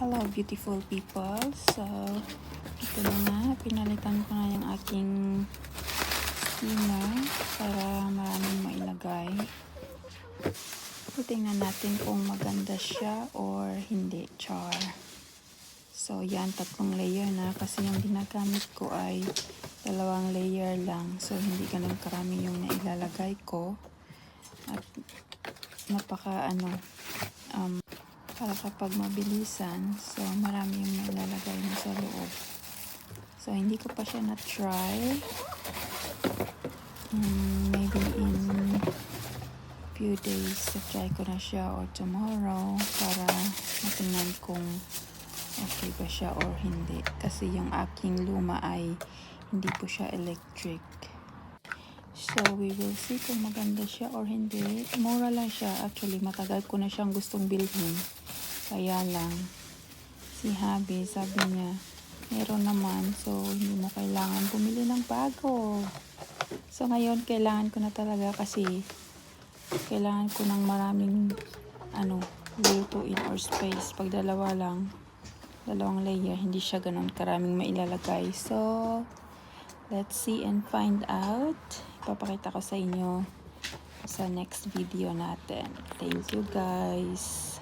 Hello beautiful people. So ito na nga, pinalitan ko na yung aking steamer para maraming mailagay. Tingnan natin kung maganda siya or hindi. Char. So yan, 3 layer na kasi yung ginagamit ko ay 2 layer lang. So hindi ganun karami yung nailalagay ko. At napaka para kapag mabilisan, so marami yung nailalagay mo sa loob. So hindi ko pa siya na-try. Maybe in few days try ko na siya or tomorrow para matingnan kung okay ba siya or hindi. Kasi yung aking luma ay hindi po siya electric. So we will see kung maganda siya or hindi. Mura lang siya. Actually, matagal ko na siyang gustong bilhin. Kaya lang, si Habi, sabi niya, meron naman. So, hindi mo kailangan bumili ng bago. So, ngayon, kailangan ko na talaga kasi kailangan ko ng maraming lutuin or space. Pag 2 lang, 2 layer, hindi siya ganun karaming mailalagay. So, let's see and find out. Ipapakita ko sa inyo sa next video natin. Thank you guys.